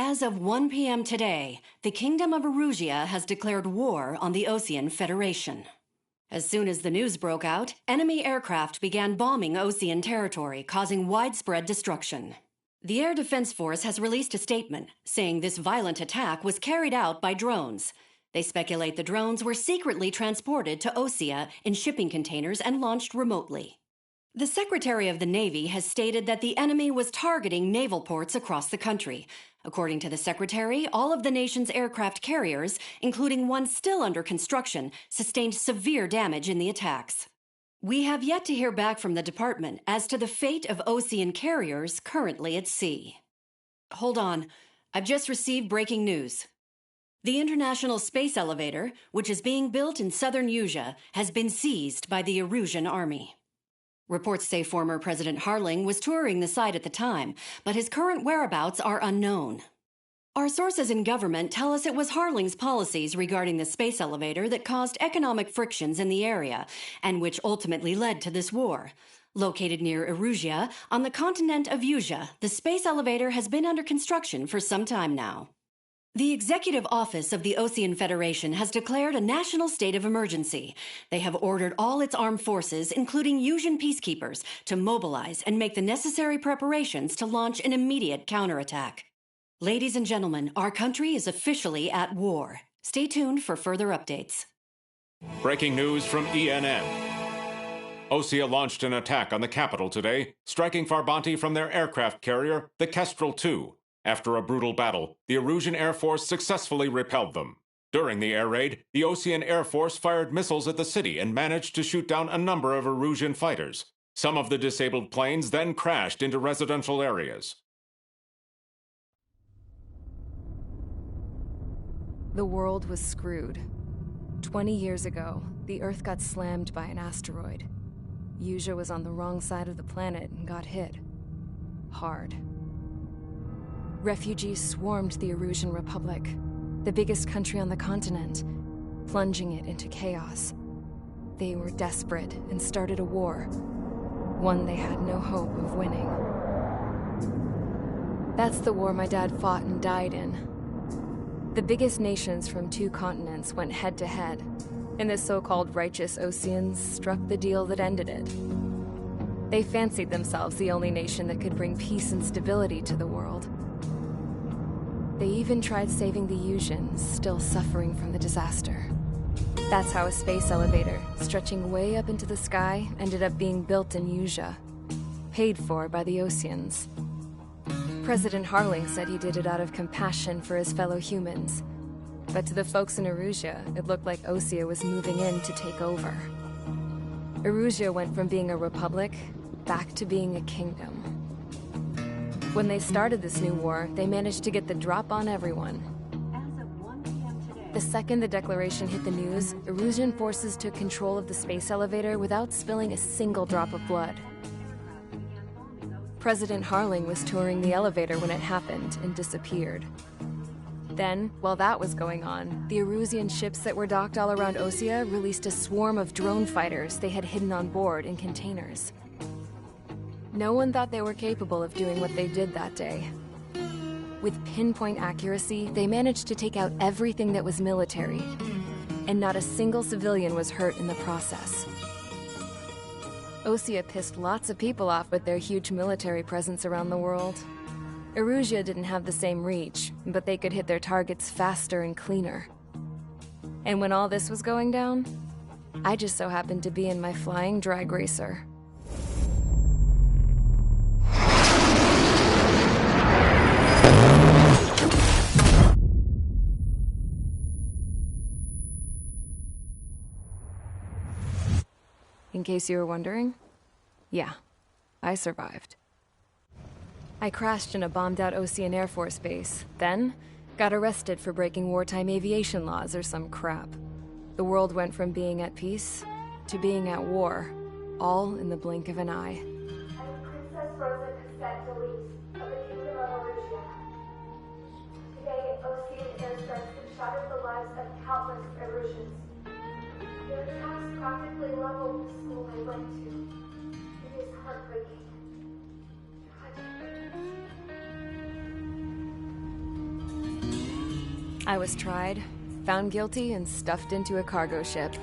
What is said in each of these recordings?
As of 1 p.m. today, the Kingdom of Erusia has declared war on the Osean Federation. As soon as the news broke out, enemy aircraft began bombing Osean territory, causing widespread destruction. The Air Defense Force has released a statement saying this violent attack was carried out by drones. They speculate the drones were secretly transported to Osea in shipping containers and launched remotely. The Secretary of the Navy has stated that the enemy was targeting naval ports across the country. According to the Secretary, all of the nation's aircraft carriers, including one still under construction, sustained severe damage in the attacks. We have yet to hear back from the department as to the fate of Osean carriers currently at sea. Hold on. I've just received breaking news. The International Space Elevator, which is being built in southern Usea, has been seized by the Erusian army. Reports say former President Harling was touring the site at the time, but his current whereabouts are unknown. Our sources in government tell us it was Harling's policies regarding the space elevator that caused economic frictions in the area, and which ultimately led to this war. Located near Erusia, on the continent of Usea, the space elevator has been under construction for some time now. The Executive Office of the Osean Federation has declared a national state of emergency. They have ordered all its armed forces, including Usean peacekeepers, to mobilize and make the necessary preparations to launch an immediate counterattack. Ladies and gentlemen, our country is officially at war. Stay tuned for further updates. Breaking news from ENN. Osea launched an attack on the capital today, striking Farbanti from their aircraft carrier, the Kestrel II. After a brutal battle, the Erusian Air Force successfully repelled them. During the air raid, the Osean Air Force fired missiles at the city and managed to shoot down a number of Erusian fighters. Some of the disabled planes then crashed into residential areas. The world was screwed. 20 years ago, the Earth got slammed by an asteroid. Usea was on the wrong side of the planet and got hit. Hard. Refugees swarmed the Erusian Republic, the biggest country on the continent, plunging it into chaos. They were desperate and started a war, one they had no hope of winning. That's the war my dad fought and died in. The biggest nations from 2 continents went head-to-head, and the so-called righteous Oseans struck the deal that ended it. They fancied themselves the only nation that could bring peace and stability to the world. They even tried saving the Useans, still suffering from the disaster. That's how a space elevator, stretching way up into the sky, ended up being built in Usea, paid for by the Oseans. President Harling said he did it out of compassion for his fellow humans. But to the folks in Erusia, it looked like Osea was moving in to take over. Erusia went from being a republic back to being a kingdom. When they started this new war, they managed to get the drop on everyone. As of 1 p.m. today, The second the declaration hit the news, Erusian forces took control of the space elevator without spilling a single drop of blood. President Harling was touring the elevator when it happened and disappeared. Then, while that was going on, the Erusian ships that were docked all around Osea released a swarm of drone fighters they had hidden on board in containers. No one thought they were capable of doing what they did that day. With pinpoint accuracy, they managed to take out everything that was military, and not a single civilian was hurt in the process. Osea pissed lots of people off with their huge military presence around the world. Erusia didn't have the same reach, but they could hit their targets faster and cleaner. And when all this was going down, I just so happened to be in my flying drag racer. In case you were wondering, yeah, I survived. I crashed in a bombed-out Osean Air Force base, then got arrested for breaking wartime aviation laws or some crap. The world went from being at peace to being at war, all in the blink of an eye. I am Princess Rosa Cassette Delise of the Kingdom of Erusia. Today, Osean airstrikes have shattered the lives of countless Erusians. Their attacks practically leveled the school they went to. It is heartbreaking. I was tried, found guilty, and stuffed into a cargo ship.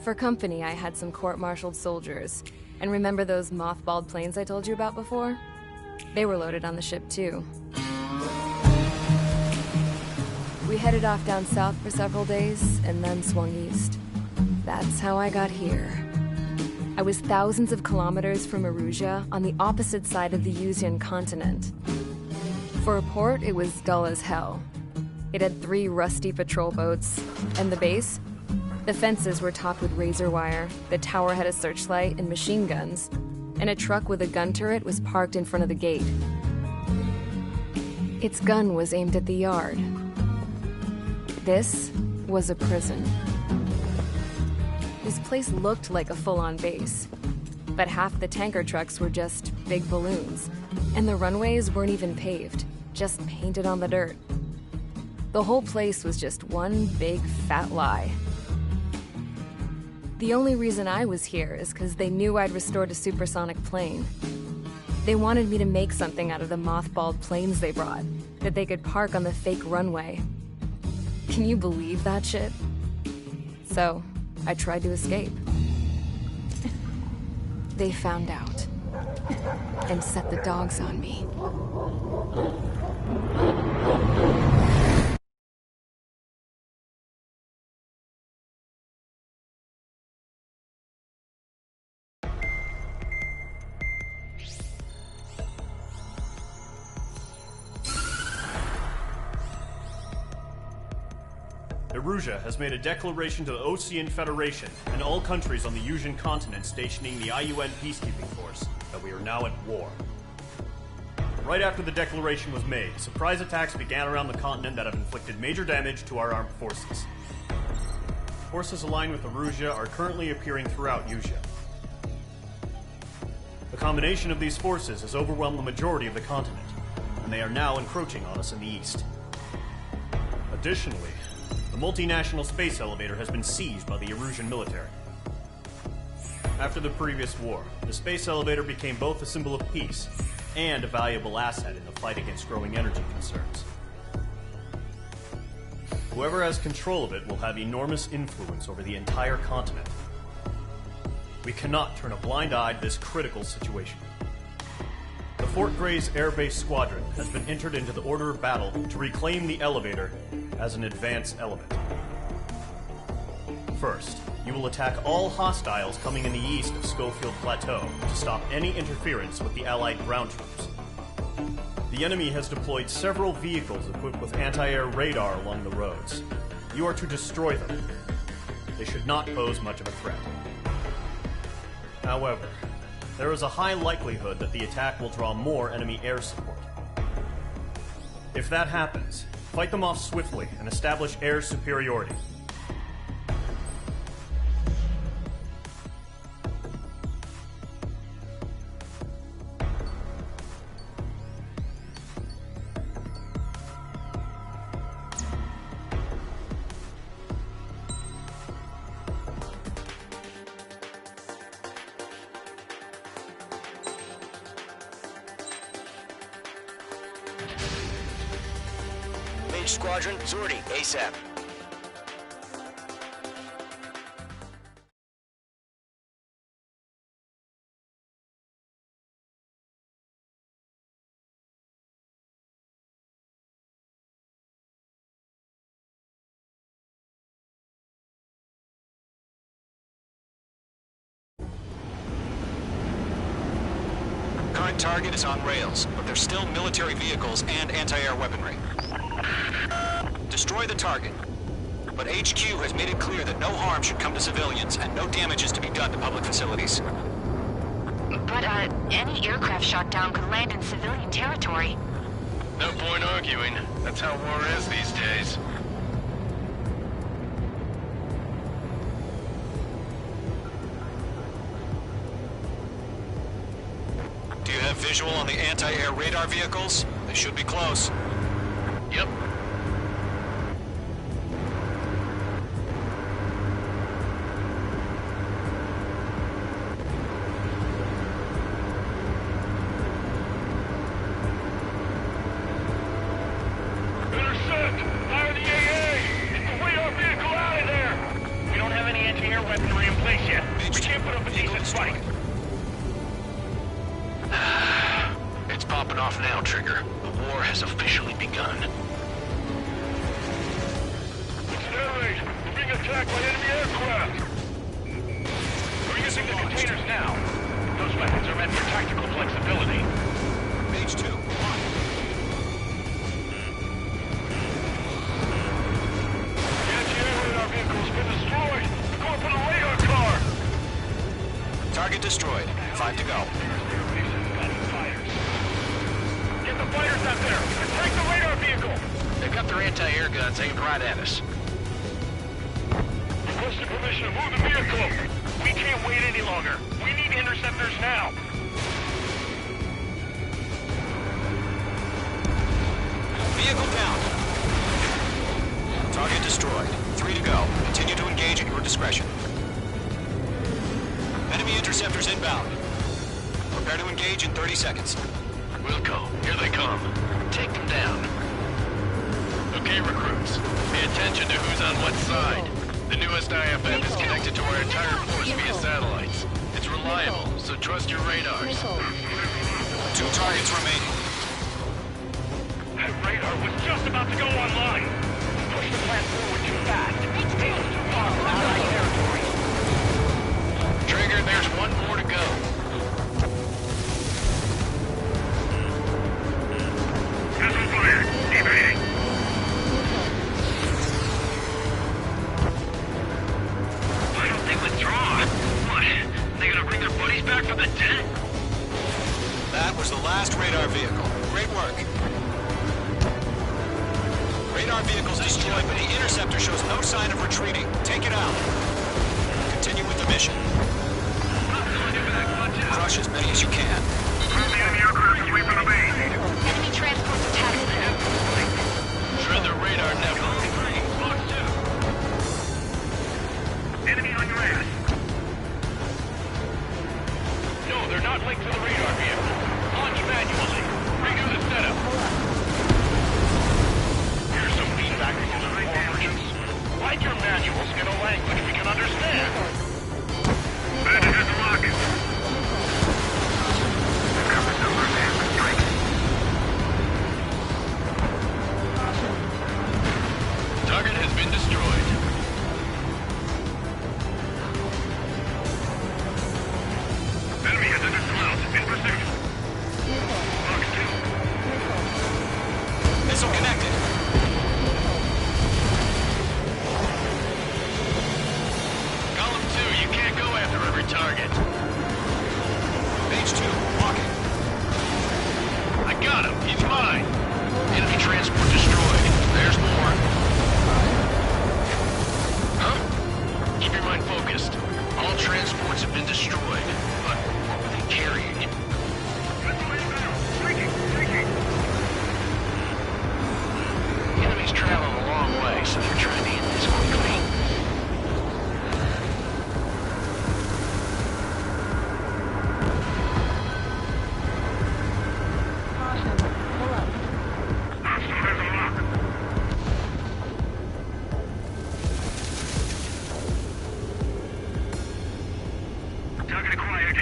For company, I had some court-martialed soldiers. And remember those mothballed planes I told you about before? They were loaded on the ship, too. We headed off down south for several days, and then swung east. That's how I got here. I was thousands of kilometers from Erusia, on the opposite side of the Yuzian continent. For a port, it was dull as hell. It had 3 rusty patrol boats, and the base? The fences were topped with razor wire, the tower had a searchlight and machine guns, and a truck with a gun turret was parked in front of the gate. Its gun was aimed at the yard. This was a prison. This place looked like a full-on base, but half the tanker trucks were just big balloons, and the runways weren't even paved, just painted on the dirt. The whole place was just one big fat lie. The only reason I was here is because they knew I'd restored a supersonic plane. They wanted me to make something out of the mothballed planes they brought, that they could park on the fake runway. Can you believe that shit? So, I tried to escape. They found out, and set the dogs on me. Erusia has made a declaration to the Osean Federation and all countries on the Yuzian continent stationing the IUN peacekeeping force that we are now at war. Right after the declaration was made, surprise attacks began around the continent that have inflicted major damage to our armed forces. Forces aligned with Erusia are currently appearing throughout Yusia. The combination of these forces has overwhelmed the majority of the continent, and they are now encroaching on us in the east. Additionally, the multinational space elevator has been seized by the Erusian military. After the previous war, the space elevator became both a symbol of peace and a valuable asset in the fight against growing energy concerns. Whoever has control of it will have enormous influence over the entire continent. We cannot turn a blind eye to this critical situation. The Fort Gray's Air Base Squadron has been entered into the order of battle to reclaim the elevator as an advance element. First, you will attack all hostiles coming in the east of Schofield Plateau to stop any interference with the Allied ground troops. The enemy has deployed several vehicles equipped with anti-air radar along the roads. You are to destroy them. They should not pose much of a threat. However, there is a high likelihood that the attack will draw more enemy air support. If that happens, fight them off swiftly and establish air superiority. Squadron, Zordi, ASAP. Current target is on rails, but there's still military vehicles and anti-air weaponry. Destroy the target. But HQ has made it clear that no harm should come to civilians and no damage is to be done to public facilities. But, any aircraft shot down could land in civilian territory. No point arguing. That's how war is these days. Do you have visual on the anti-air radar vehicles? They should be close. Yep. anti-air weaponry in place yet. We can't put up a decent fight. It's popping off now, Trigger. The war has officially begun. Accelerate! We're being attacked by enemy aircraft! We're using the containers now. Those weapons are meant for tactical flexibility. Page 2, on. The anti-air radar vehicle's been destroyed! We're going for the radar car! Target destroyed. 5 to go. Get the fighters out there! Attack the radar vehicle! They've got their anti-air guns aimed right at us. Requested permission to move the vehicle! We can't wait any longer. We need interceptors now. Vehicle down. Target destroyed. 3 to go. Continue to engage at your discretion. Enemy interceptors inbound. Prepare to engage in 30 seconds. Wilco, here they come. Take them down. Okay, recruits. Pay attention to who's on what side. The newest IFF is connected to our entire force via satellites. It's reliable, so trust your radars. 2 targets remaining. That radar was just about to go online. Push the plant forward too fast. It's too far from Allied territory. Trigger, there's 1 more to go. Missile fired. Evading. Why don't they withdraw? What? They gonna bring their buddies back from the dead? That was the last radar vehicle. Great work. Radar vehicle's destroyed, but the interceptor shows no sign of retreating. Take it out. Continue with the mission. Crush as many as you can. Enemy aircraft sweeping the base. Enemy transports attacking. Shred the radar network. Enemy on your ass. No, they're not linked to the radar vehicle. Launch manually. Redo the setup. Here's some feedback from the forwards. Write your manuals in a language we can understand. Bandit has a rocket. Target has been destroyed. Enemy has entered clouds in pursuit. Fox 2. Missile connected. Column 2, you can't go after every target. Page 2, walking. I got him. He's mine. Enemy transport destroyed. There's more. Huh? Keep your mind focused. All transports have been destroyed. But what were they carrying? The enemy's traveling a long way, so they're trying to hit this quickly. Target acquired.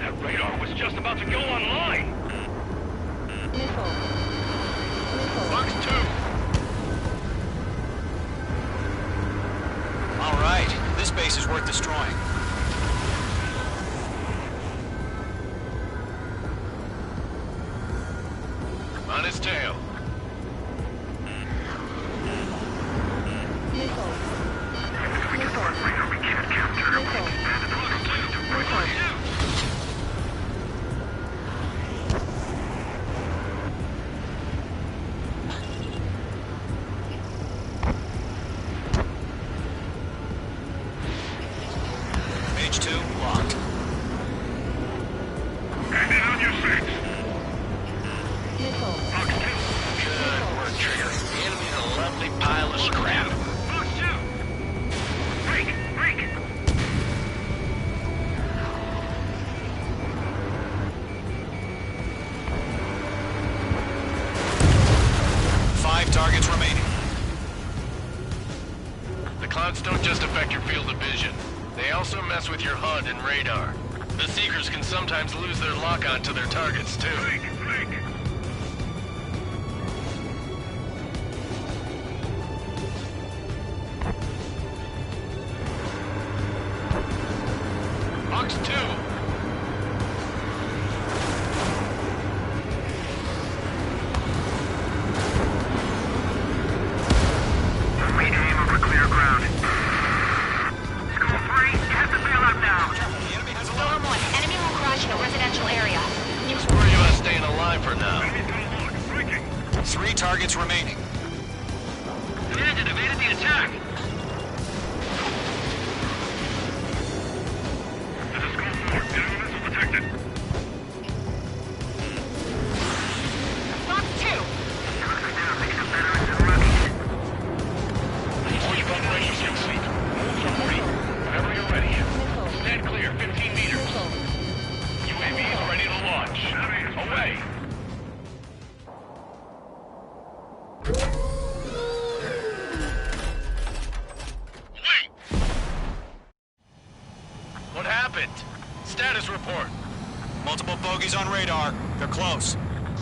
That radar was just about to go online. Fox 2. All right, this base is worth destroying. On his tail. Page 2, locked. Bandit on your six. Fox 2. Good work, Trigger. The enemy's a lovely pile of scrap. Fox 2. Break! Break! 5 targets remaining. The Clouds don't just affect your field of vision. They also mess with your HUD and radar. The Seekers can sometimes lose their lock-on to their targets, too. Fox 2! Aim over clear ground. School 3, you have to bail out now. The enemy has a Storm 1, enemy will crash in a residential area. Just worry about staying alive for now. 3 targets remaining. Commandant evaded the attack! This is School 4. Enemy missile detected. Fox 2! Targets down, making them veterans and rookies. Push button ready, 6 feet. Move from wing. Whenever you're ready. Stand clear, 15 meters. UAV is ready to launch. Away! Wait! What happened? Status report. Multiple bogeys on radar. They're close.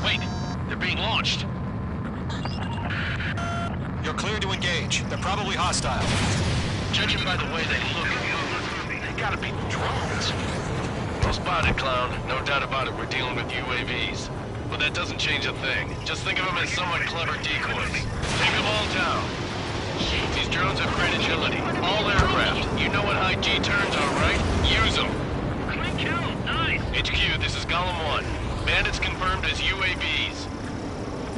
Wait, they're being launched. You're clear to engage. They're probably hostile. Judging by the way they look and move, they gotta be drones. Well spotted, Clown. No doubt about it, we're dealing with UAVs. But that doesn't change a thing. Just think of them as somewhat clever decoys. Take them all down. These drones have great agility. All aircraft. You know what high G turns are, right? Use them. Great kill. Nice. HQ, this is Golem 1. Bandits confirmed as UAVs.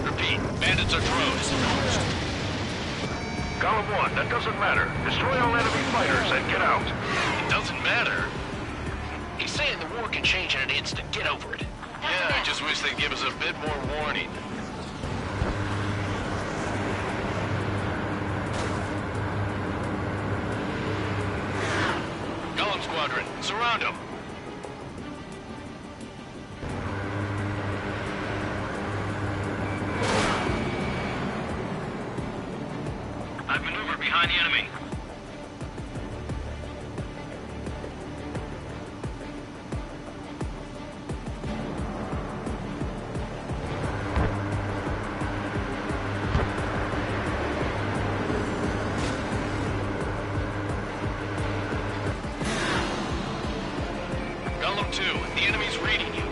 Repeat, bandits are drones. Golem 1, that doesn't matter. Destroy all enemy fighters and get out. It doesn't matter. He's saying the war can change in an instant. Get over it. Yeah, I just wish they'd give us a bit more warning. Golem Squadron, surround them. I've maneuvered behind the enemy. Golem 2, the enemy's reading you.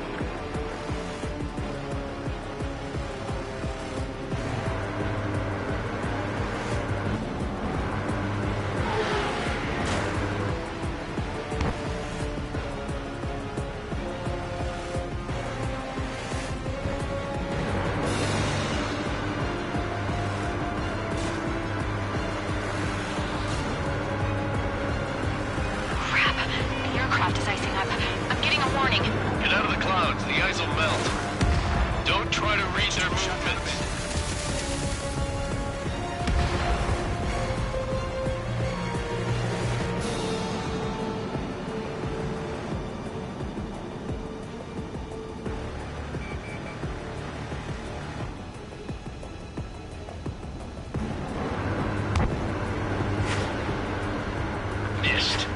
Crap. The aircraft is icing up. I'm getting a warning. Get out of the clouds, the ice will melt. Don't try to read their movement. Missed.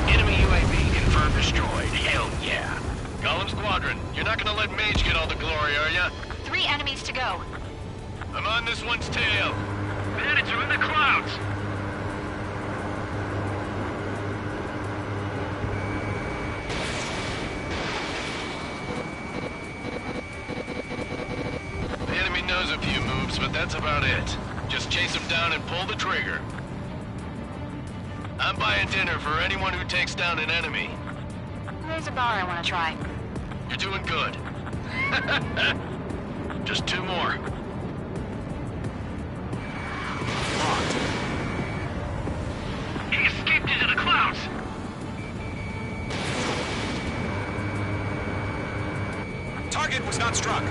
Enemy UAV confirmed destroyed. Hell yeah. Golem Squadron, you're not gonna let Mage get all the glory, are ya? 3 enemies to go. I'm on this one's tail. Bandits are in the clouds. The enemy knows a few moves, but that's about it. Just chase them down and pull the trigger. I'm buying dinner for anyone who takes down an enemy. There's a bar I want to try. You're doing good. Just 2 more. He escaped into the clouds. Target was not struck.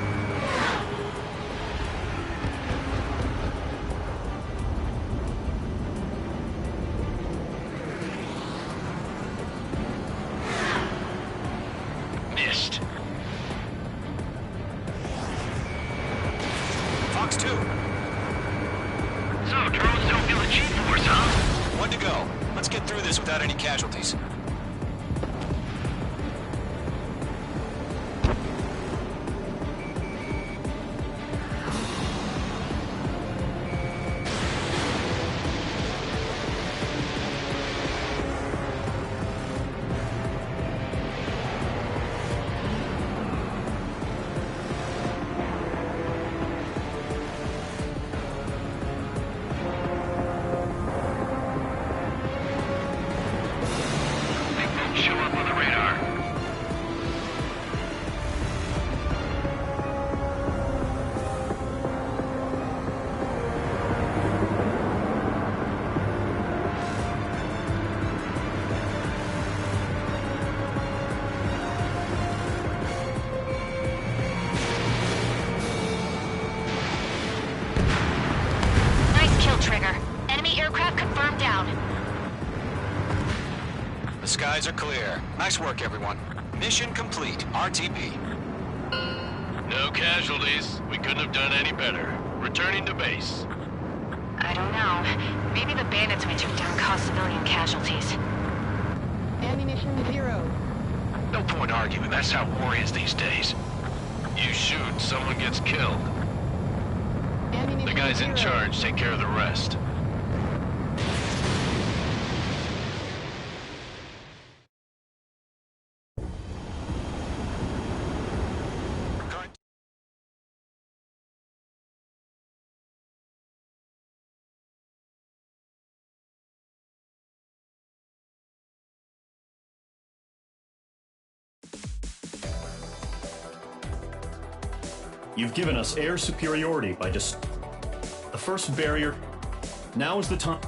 Missed. Fox 2. So, drones don't feel the G-force, huh? One to go. Let's get through this without any casualties. Show up on the radar. Nice kill, Trigger. Enemy aircraft confirmed down. The skies are clear. Nice work, everyone. Mission complete. RTB. No casualties. We couldn't have done any better. Returning to base. I don't know. Maybe the bandits we took down caused civilian casualties. Ammunition 0. No point arguing. That's how war is these days. You shoot, someone gets killed. Ammunition The guys in 0. charge take care of the rest. You've given us air superiority by just... The first barrier. Now is the time...